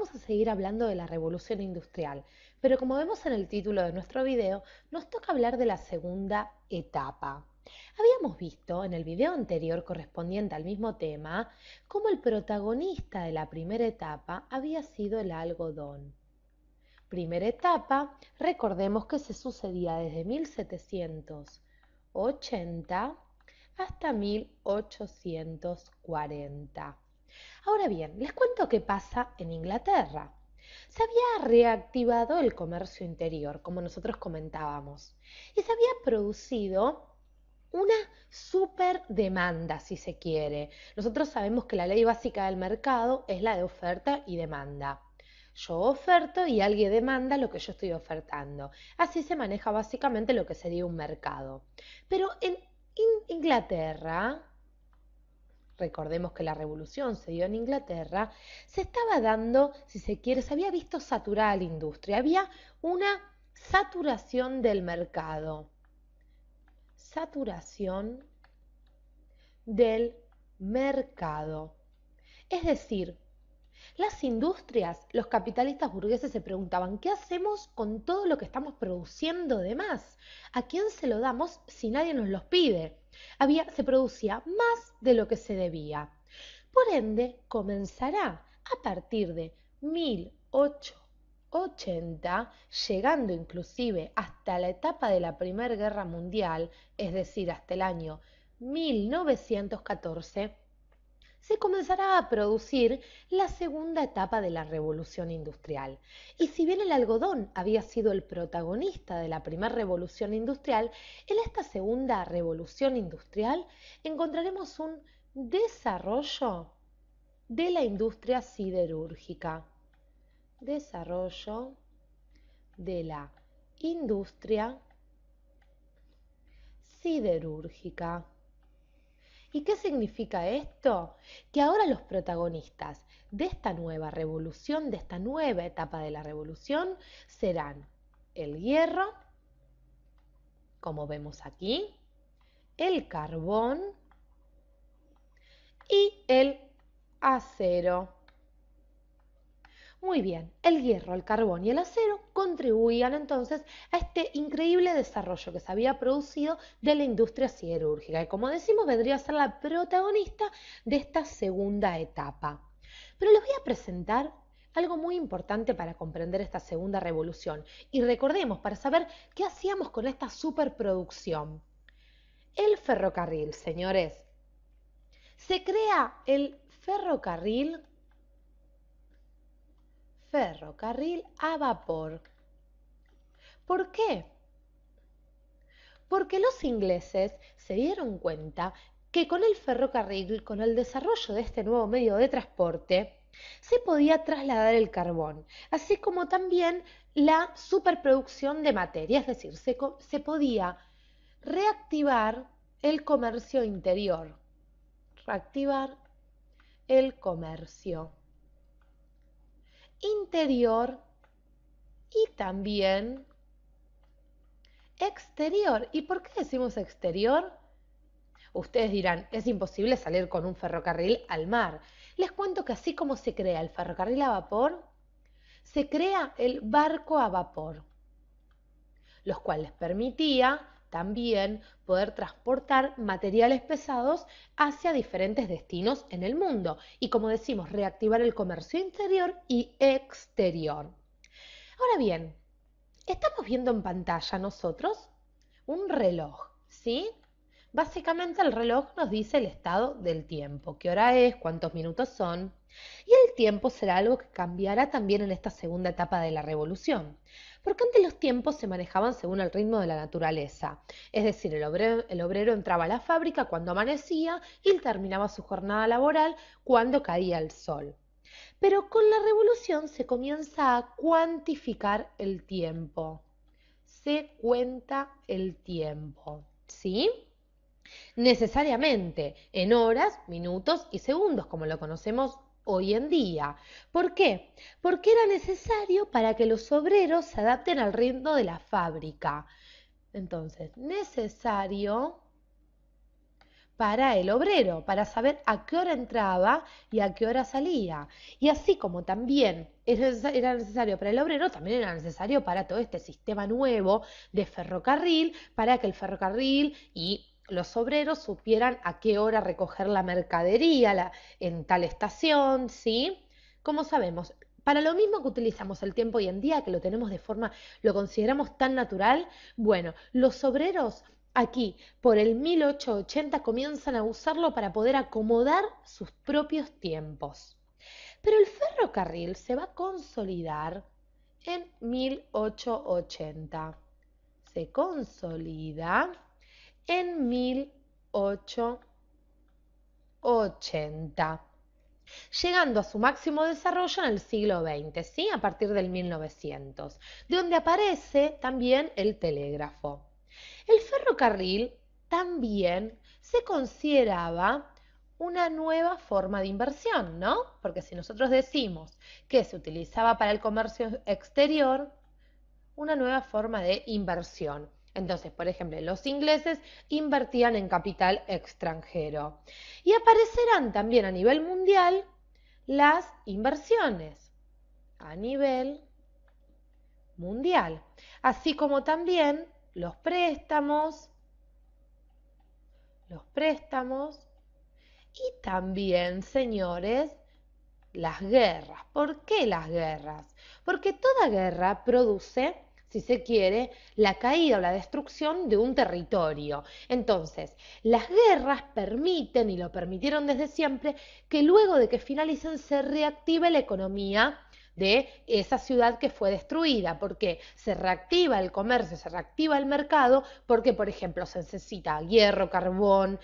vamos a seguir hablando de la revolución industrial, pero como vemos en el título de nuestro video, nos toca hablar de la segunda etapa. Habíamos visto en el video anterior correspondiente al mismo tema cómo el protagonista de la primera etapa había sido el algodón. Primera etapa, recordemos que se sucedía desde 1780 hasta 1840. Ahora bien, les cuento qué pasa en Inglaterra. Se había reactivado el comercio interior, como nosotros comentábamos, y se había producido una super demanda, si se quiere. Nosotros sabemos que la ley básica del mercado es la de oferta y demanda. Yo oferto y alguien demanda lo que yo estoy ofertando. Así se maneja básicamente lo que sería un mercado. Pero en Inglaterra, recordemos que la revolución se dio en Inglaterra, se estaba dando, si se quiere, se había visto saturada la industria. Había una saturación del mercado. Saturación del mercado. Es decir, las industrias, los capitalistas burgueses se preguntaban, ¿qué hacemos con todo lo que estamos produciendo de más? ¿A quién se lo damos si nadie nos los pide? Se producía más de lo que se debía. Por ende, comenzará a partir de 1880, llegando inclusive hasta la etapa de la Primera Guerra Mundial, es decir, hasta el año 1914, se comenzará a producir la segunda etapa de la revolución industrial. Y si bien el algodón había sido el protagonista de la primera revolución industrial, en esta segunda revolución industrial encontraremos un desarrollo de la industria siderúrgica. Desarrollo de la industria siderúrgica. ¿Y qué significa esto? Que ahora los protagonistas de esta nueva revolución, de esta nueva etapa de la revolución, serán el hierro, como vemos aquí, el carbón y el acero. Muy bien, el hierro, el carbón y el acero contribuían entonces a este increíble desarrollo que se había producido de la industria siderúrgica y como decimos vendría a ser la protagonista de esta segunda etapa. Pero les voy a presentar algo muy importante para comprender esta segunda revolución y recordemos para saber qué hacíamos con esta superproducción. El ferrocarril, señores. Se crea el ferrocarril a vapor. ¿Por qué? Porque los ingleses se dieron cuenta que con el ferrocarril, con el desarrollo de este nuevo medio de transporte, se podía trasladar el carbón, así como también la superproducción de materia, es decir, se podía reactivar el comercio interior. Reactivar el comercio interior y también exterior. ¿Y por qué decimos exterior? Ustedes dirán, es imposible salir con un ferrocarril al mar. Les cuento que así como se crea el ferrocarril a vapor, se crea el barco a vapor, los cuales permitía también poder transportar materiales pesados hacia diferentes destinos en el mundo y, como decimos, reactivar el comercio interior y exterior. Ahora bien, estamos viendo en pantalla nosotros un reloj, ¿sí? Básicamente el reloj nos dice el estado del tiempo, qué hora es, cuántos minutos son, y el tiempo será algo que cambiará también en esta segunda etapa de la revolución, porque antes los tiempos se manejaban según el ritmo de la naturaleza, es decir, el obrero entraba a la fábrica cuando amanecía y terminaba su jornada laboral cuando caía el sol. Pero con la revolución se comienza a cuantificar el tiempo, se cuenta el tiempo, ¿sí? Necesariamente en horas, minutos y segundos, como lo conocemos hoy en día. ¿Por qué? Porque era necesario para que los obreros se adapten al ritmo de la fábrica. Entonces, necesario para el obrero, para saber a qué hora entraba y a qué hora salía. Y así como también era necesario para el obrero, también era necesario para todo este sistema nuevo de ferrocarril, para que el ferrocarril y los obreros supieran a qué hora recoger la mercadería en tal estación, ¿sí? Como sabemos, para lo mismo que utilizamos el tiempo hoy en día, que lo tenemos de forma, lo consideramos tan natural, bueno, los obreros aquí, por el 1880, comienzan a usarlo para poder acomodar sus propios tiempos. Pero el ferrocarril se va a consolidar en 1880. Se consolida en 1880, llegando a su máximo desarrollo en el siglo XX, ¿sí? A partir del 1900, de donde aparece también el telégrafo. El ferrocarril también se consideraba una nueva forma de inversión, ¿no? Porque si nosotros decimos que se utilizaba para el comercio exterior, una nueva forma de inversión. Entonces, por ejemplo, los ingleses invertían en capital extranjero. Y aparecerán también a nivel mundial las inversiones a nivel mundial, así como también los préstamos y también, señores, las guerras. ¿Por qué las guerras? Porque toda guerra produce, si se quiere, la caída o la destrucción de un territorio. Entonces, las guerras permiten, y lo permitieron desde siempre, que luego de que finalicen se reactive la economía de esa ciudad que fue destruida, porque se reactiva el comercio, se reactiva el mercado, porque, por ejemplo, se necesita hierro, carbón,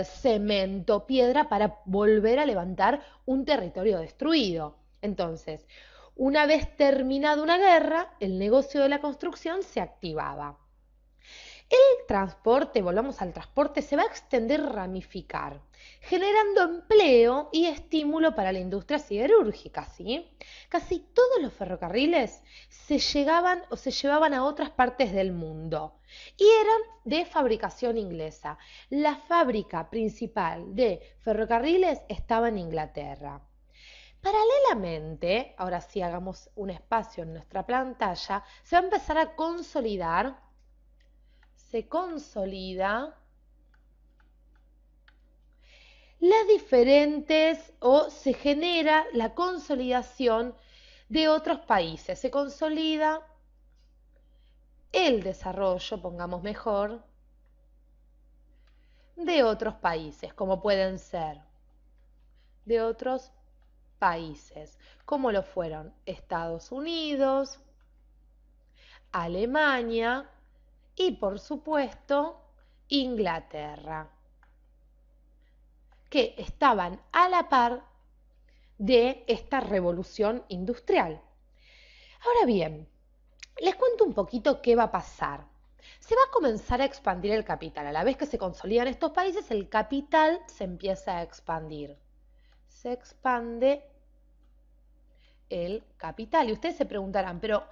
cemento, piedra para volver a levantar un territorio destruido. Entonces, una vez terminada una guerra, el negocio de la construcción se activaba. El transporte, volvamos al transporte, se va a extender, ramificar, generando empleo y estímulo para la industria siderúrgica, ¿sí? Casi todos los ferrocarriles se llegaban o se llevaban a otras partes del mundo y eran de fabricación inglesa. La fábrica principal de ferrocarriles estaba en Inglaterra. Paralelamente, ahora sí hagamos un espacio en nuestra pantalla, se va a empezar a consolidar, se consolida las diferentes o se genera la consolidación de otros países. Se consolida el desarrollo, pongamos mejor, de otros países, como pueden ser de otros países, como lo fueron Estados Unidos, Alemania y, por supuesto, Inglaterra, que estaban a la par de esta revolución industrial. Ahora bien, les cuento un poquito qué va a pasar. Se va a comenzar a expandir el capital. A la vez que se consolidan estos países, el capital se empieza a expandir. Se expande el capital. Y ustedes se preguntarán, pero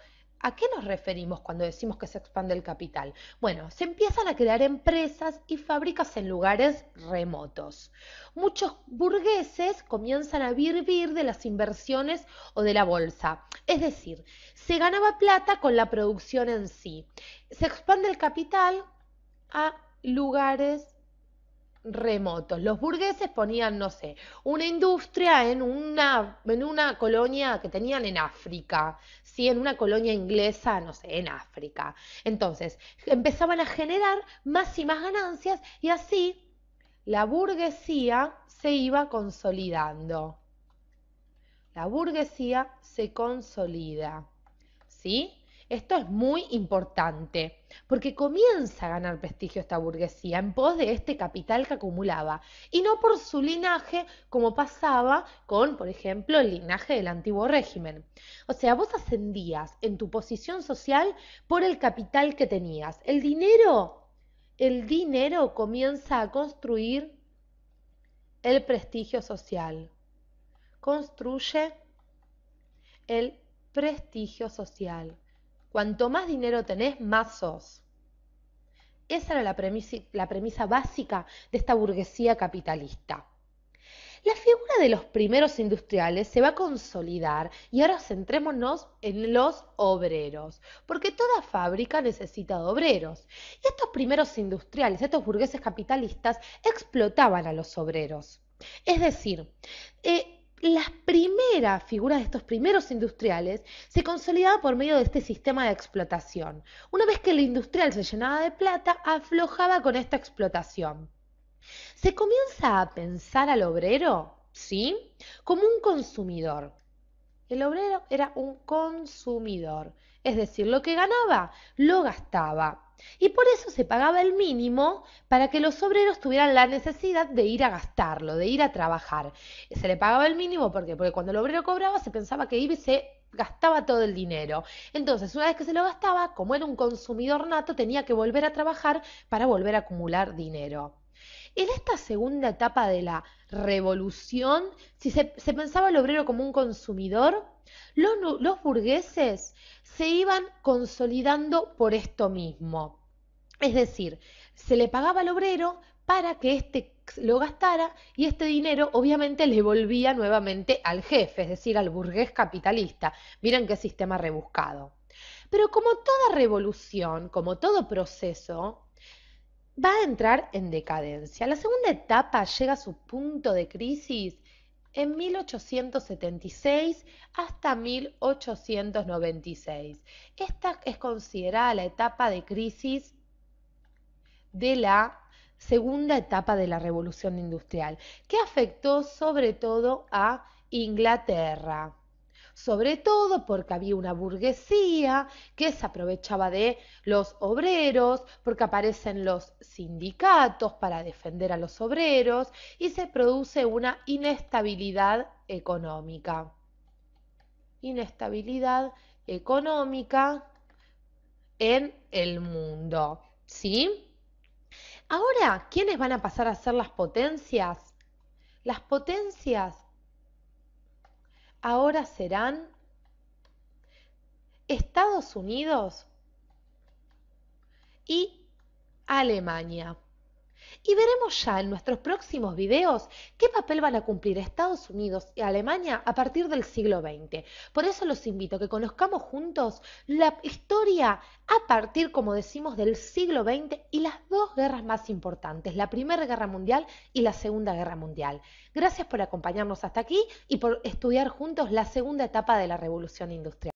¿a qué nos referimos cuando decimos que se expande el capital? Bueno, se empiezan a crear empresas y fábricas en lugares remotos. Muchos burgueses comienzan a vivir de las inversiones o de la bolsa. Es decir, se ganaba plata con la producción en sí. Se expande el capital a lugares remotos. Los burgueses ponían, no sé, una industria en una colonia que tenían en África, ¿sí? En una colonia inglesa, no sé, en África. Entonces, empezaban a generar más y más ganancias y así la burguesía se iba consolidando. La burguesía se consolida, ¿sí? Esto es muy importante, porque comienza a ganar prestigio esta burguesía en pos de este capital que acumulaba, y no por su linaje como pasaba con, por ejemplo, el linaje del antiguo régimen. O sea, vos ascendías en tu posición social por el capital que tenías. El dinero comienza a construir el prestigio social. Construye el prestigio social. Cuanto más dinero tenés, más sos. Esa era la premisa básica de esta burguesía capitalista. La figura de los primeros industriales se va a consolidar y ahora centrémonos en los obreros, porque toda fábrica necesita de obreros. Y estos primeros industriales, estos burgueses capitalistas, explotaban a los obreros. Es decir, las primeras figuras de estos primeros industriales se consolidaban por medio de este sistema de explotación. Una vez que el industrial se llenaba de plata, aflojaba con esta explotación. Se comienza a pensar al obrero, ¿sí?, como un consumidor. El obrero era un consumidor, es decir, lo que ganaba lo gastaba. Y por eso se pagaba el mínimo para que los obreros tuvieran la necesidad de ir a gastarlo, de ir a trabajar. Se le pagaba el mínimo porque cuando el obrero cobraba se pensaba que iba y se gastaba todo el dinero. Entonces, una vez que se lo gastaba, como era un consumidor nato, tenía que volver a trabajar para volver a acumular dinero. En esta segunda etapa de la revolución, si se pensaba el obrero como un consumidor, los burgueses se iban consolidando por esto mismo. Es decir, se le pagaba al obrero para que éste lo gastara y este dinero obviamente le volvía nuevamente al jefe, es decir, al burgués capitalista. Miren qué sistema rebuscado. Pero como toda revolución, como todo proceso, va a entrar en decadencia. La segunda etapa llega a su punto de crisis en 1876 hasta 1896. Esta es considerada la etapa de crisis de la segunda etapa de la Revolución Industrial, que afectó sobre todo a Inglaterra. Sobre todo porque había una burguesía que se aprovechaba de los obreros, porque aparecen los sindicatos para defender a los obreros y se produce una inestabilidad económica. Inestabilidad económica en el mundo, ¿sí? Ahora, ¿quiénes van a pasar a ser las potencias? Las potencias ahora serán Estados Unidos y Alemania. Y veremos ya en nuestros próximos videos qué papel van a cumplir Estados Unidos y Alemania a partir del siglo XX. Por eso los invito a que conozcamos juntos la historia a partir, como decimos, del siglo XX y las dos guerras más importantes, la Primera Guerra Mundial y la Segunda Guerra Mundial. Gracias por acompañarnos hasta aquí y por estudiar juntos la segunda etapa de la Revolución Industrial.